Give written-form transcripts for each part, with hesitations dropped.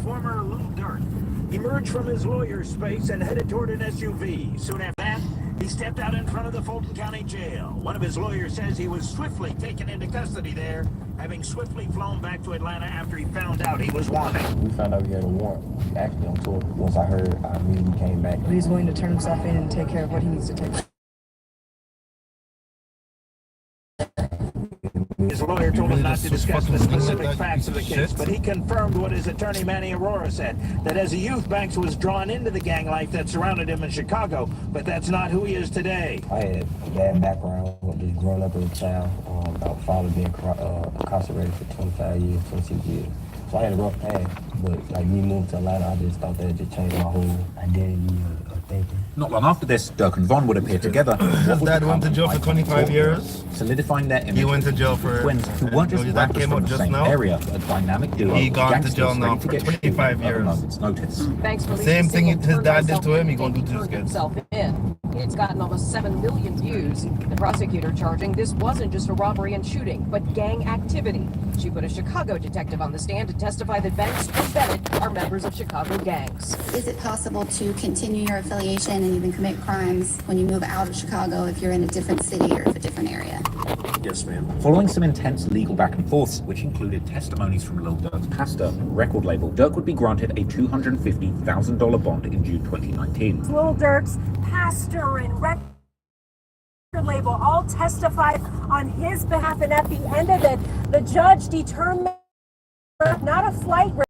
former Lil Durk, emerged from his lawyer's space and headed toward an SUV. Soon after that, he stepped out in front of the Fulton County Jail. One of his lawyers says he was swiftly taken into custody there, having swiftly flown back to Atlanta after he found out he was wanted. We found out we had a warrant. We actually on tour. Once I heard, I immediately came back. He's willing to turn himself in and take care of what he needs to take. His lawyer told him not to discuss the specific facts of the case, but he confirmed what his attorney Manny Aurora said, that as a youth, Banks was drawn into the gang life that surrounded him in Chicago, but that's not who he is today. I had a bad background, just growing up as a child. Our father being incarcerated for 25 years, 26 years. So I had a rough past, but like me moving to Atlanta, I just thought that it just changed my whole identity of thinking. Not long after this, Durk and Von would appear together. His dad went to jail for 25 years. Solidifying their image. He went to jail for twins who weren't just rappers from the same area, a dynamic duo. He gone to jail now for 25 years. Same thing his dad did to him, he gonna do to his kids. It's gotten almost 7 million views. The prosecutor charging this wasn't just a robbery and shooting, but gang activity. She put a Chicago detective on the stand to testify that Banks and Bennett are members of Chicago gangs. Is it possible to continue your affiliation and even commit crimes when you move out of Chicago if you're in a different city or a different area? Yes, ma'am. Following some intense legal back and forths, which included testimonies from Lil Durk's pastor and record label, Durk would be granted a $250,000 bond in June 2019. Lil Durk's pastor and record label all testified on his behalf, and at the end of it, the judge determined not a flight risk,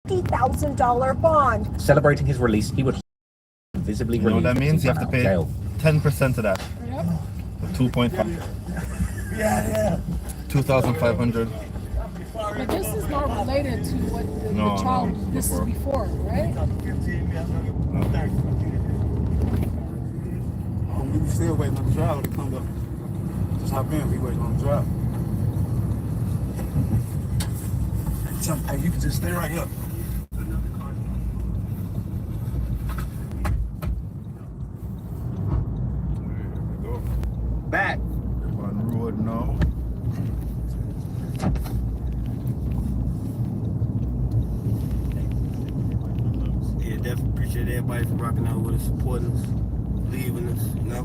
$50,000 bond. Celebrating his release, he would visibly release. You know what that means? You have to pay 10% of that. 2.5. Yeah. 2,500. But this is not related to what the child. This is before, right? We still waiting on the trial to come up. Just hop in. We waiting on the trial. Hey, you can just stay right here. Back. On road now. Yeah, definitely appreciate everybody for rocking out with us, supporting us, leaving us, you know.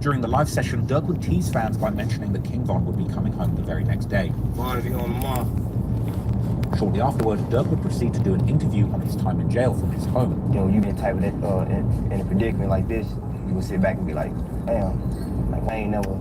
During the live session, Durk would tease fans by mentioning that King Von would be coming home the very next day. Von will be home tomorrow. Shortly afterward, Durk would proceed to do an interview on his time in jail from his home. You know, you been type of that in a predicament like this, you would sit back and be like, damn, like I ain't never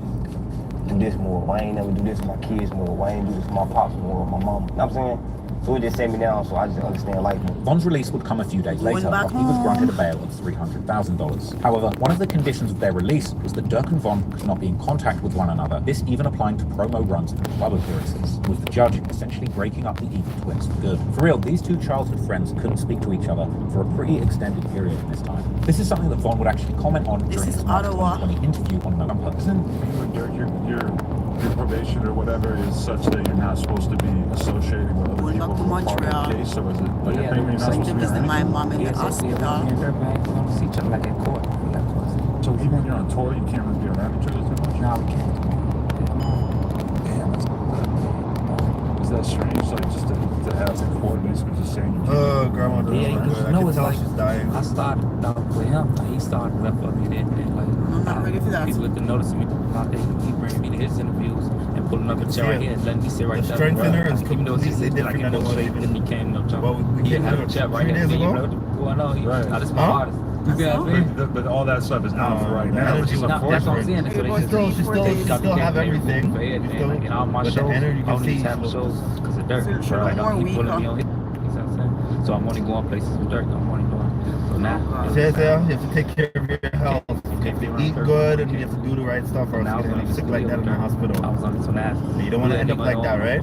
do this more. Why I ain't never do this with my kids more? Why I ain't do this with my pops more, with my mom? You know what I'm saying? So it just set me down, so I just understand life more. Von's release would come a few days later after he was granted a bail of $300,000. However, one of the conditions of their release was that Durk and Von could not be in contact with one another, this even applying to promo runs and club appearances, with the judge essentially breaking up the evil twins for good. For real, these two childhood friends couldn't speak to each other for a pretty extended period in this time. This is something that Von would actually comment on during his March 2020 interview on November. Your probation or whatever is such that you're not supposed to be associating with other people who are part of the case, or is it like a thing you're not supposed to visit my mom in the hospital. See each other like in court. So even when you're on tour, you can't really be around each other too much? No, we can't. Is that strange, like just to have the court basically just saying you can't? Grandmother. Yeah, I no, can it's tell like, she's dying. I started out with him, he started rep up me then, like, I'm not ready for that. people have been noticing me throughout the day. He bringing me to his interviews and pulling up a chair right here and letting me sit right there. Strengthener is even though completely different than what I then he came up, Well, we he came had here a chair right 3 here. days You ago. know what's going on? Right. Now, this is my artist. You get what I mean? But all that stuff is out for right now. It's just That's what I'm saying. So they You still have everything. Like in all my With the shows, energy, you I can only see. have shows because of Dirt. Sure, Right now, more he pulling week, me on it. You know what I'm saying? So I'm only going places with Dirt. I'm only doing. So now, You have to take care of your health. You have to eat good and you have to do the right stuff, or else you're gonna be sick like that in the hospital. I was on some ass. You don't want to end up like that, right?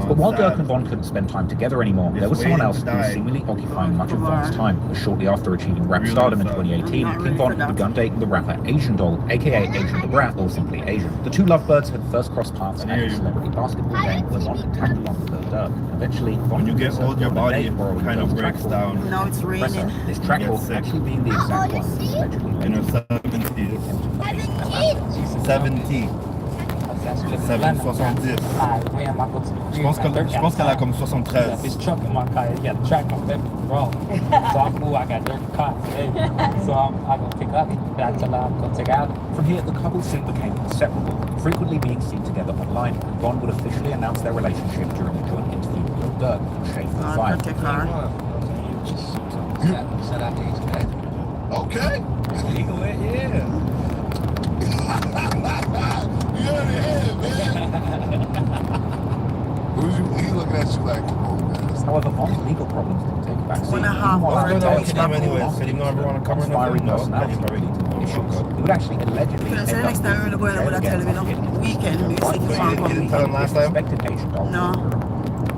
But while Durk and Von couldn't spend time together anymore, there was someone else who was seemingly occupying much of Von's time. Shortly after achieving rap stardom in 2018, King Von had begun dating the rapper Asian Doll, aka Asian the Brat, or simply Asian. The two lovebirds had first crossed paths at a celebrity basketball game where Von had tagged along with Lil Durk. Eventually, Von When you get old, your body kind of breaks down. Now it's raining. This track will actually being the exact one that's allegedly In her 70s. 70. Ça vient de 70. Je pense qu'elle a comme 73. This truck in my car, it got a track on it, wrong. So I'm cool, I got dirt car today. So I'm gonna pick up, I tell her I'm gonna take out. From here, the couple soon became inseparable, frequently being seen together online, and Von would officially announce their relationship during a joint interview with Lil Durk on Shade for Fire. Shout out to each other. Okay. Legal way, yeah. You're in the head, man. He looking at you like, come on, man. However, Von's legal problems didn't take a backseat. 1.5 hours. Anyway, so you know everyone on camera Inspiring now? personality issues. He would actually allegedly So end the up next time we're going to go to tell me, no, weekend, you see if you can't You didn't come. tell him last time? suspected Asian doll. No.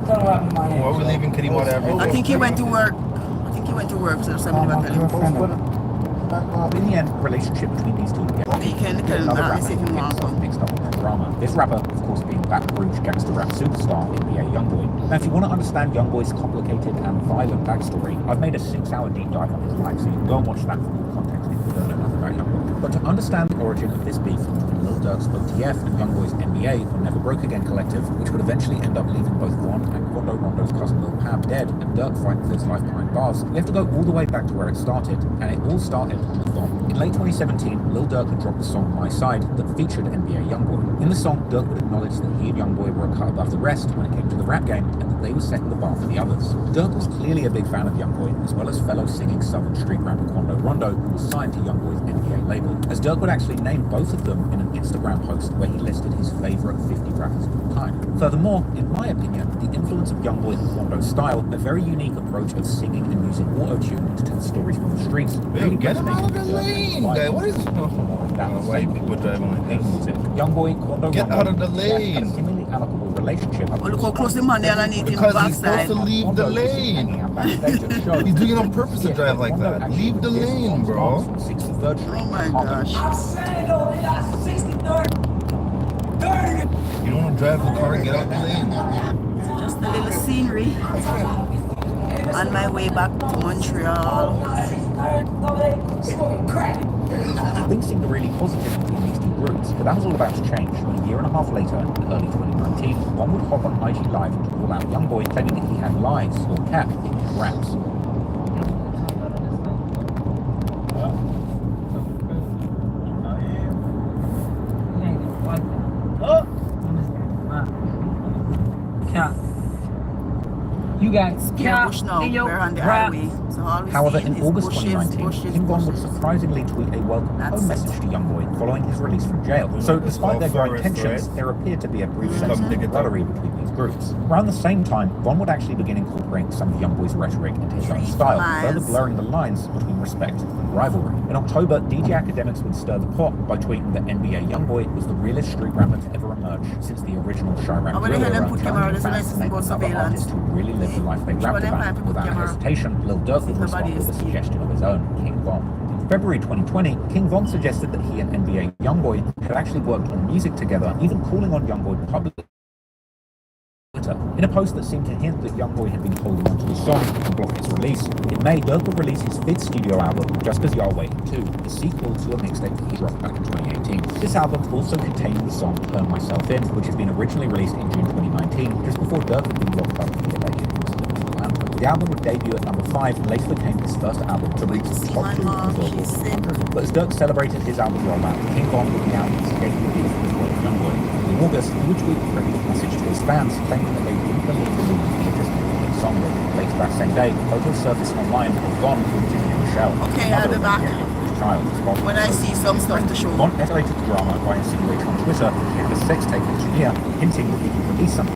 Why are we leaving Kitty Water every I think he went to work. So somebody back there. In the end, the relationship between these two began. Weekend, tell him Another that, rapper see if he wants come. mixed up with the drama. This rapper, of course, being Baton Rouge gangster rap superstar NBA Youngboy. Now, if you want to understand Youngboy's complicated and violent backstory, I've made a 6-hour deep dive on his life, so you can go and watch that for more context if you don't know nothing about Youngboy. But to understand the origin of this beef between Lil Durk's OTF and Youngboy's NBA or Never Broke Again collective, which would eventually end up leaving both Von and Quando Rondo's cousin Lil Pab dead and Durk fighting for his life behind bars, we have to go all the way back to where it started, and it all started with Von. In late 2017, Lil Durk had dropped the song My Side that featured NBA Youngboy. In the song, Durk would acknowledge that he and Youngboy were a cut above the rest when it came to the rap game, and that they were setting the bar for the others. Durk was clearly a big fan of Youngboy, as well as fellow singing Southern street rapper Quando Rondo, who was signed to Youngboy's NBA label, as Durk would actually name both of them in an Instagram post where he listed his favourite 50 rappers of all time. Furthermore, in my opinion, the influence of Youngboy and Quando's style, a very unique approach of singing and using auto-tune to tell stories from the streets, really get him out of the resonated with lane, Durk. guy. What is why people driving like this? Youngboy, Quando Get Rondo out of the had lane. a seemingly amicable relationship. Oh, look how close the man there underneath him Because he's backside. supposed to leave the lane. He's doing it on purpose to drive like that. Leave the lane, bro. Oh my gosh. You don't want to drive the car and get out the lane. Just a little scenery on my way back to Montreal. Things seemed really positive between these two groups, but that was all about to change when a year and a half later, in early 2019, one would hop on IG Live to call out Youngboy, claiming that he had lies or cap in his raps. You guys Bush now, we're on the highway. So all we However, see in is August bushes, 2019, King Von would surprisingly tweet a welcome home message to Youngboy following his release from jail. So despite their great intentions, there appeared to be a brief sense of camaraderie between these groups. Around the same time, Von would actually begin incorporating some of Youngboy's rhetoric into his own style, further blurring the lines between respect and rivalry. In October, DJ Academics would stir the pot by tweeting that NBA Youngboy was the realest street rapper to ever emerge since the original Chirac Drill era, telling fans to name another artist who really lived the life they rapped about. Without hesitation, Lil Durk would respond with a suggestion of his own, King Von. In February 2020, King Von suggested that he and NBA Youngboy had actually worked on music together, even calling on Youngboy publicly. In a post that seemed to hint that Youngboy had been holding onto the song to block its release, in May, Durk would release his 5th studio album, Just Cause Y'all Waiting 2, the sequel to a mixtape that he dropped back in 2018. This album also contained the song Turn Myself In, which had been originally released in June 2019, just before Durk had been locked up for the alleged incident in Atlanta. The album would debut at number 5 and later became his first album to reach the top 2 on the Billboard 100. But as Durk celebrated his album rollout, King Von would be out in skate reviews of his work with Youngboy. In August, he would tweet a cryptic message to his fans, claiming that they didn't believe the rumors he had just been a song with. Later that same day, photos surfaced online of Von with Virginia Michelle, okay, I'll be back child, when I see some stuff to show. Von escalated the drama by insinuating on Twitter that he had a sex tape with Virginia, hinting that he could release something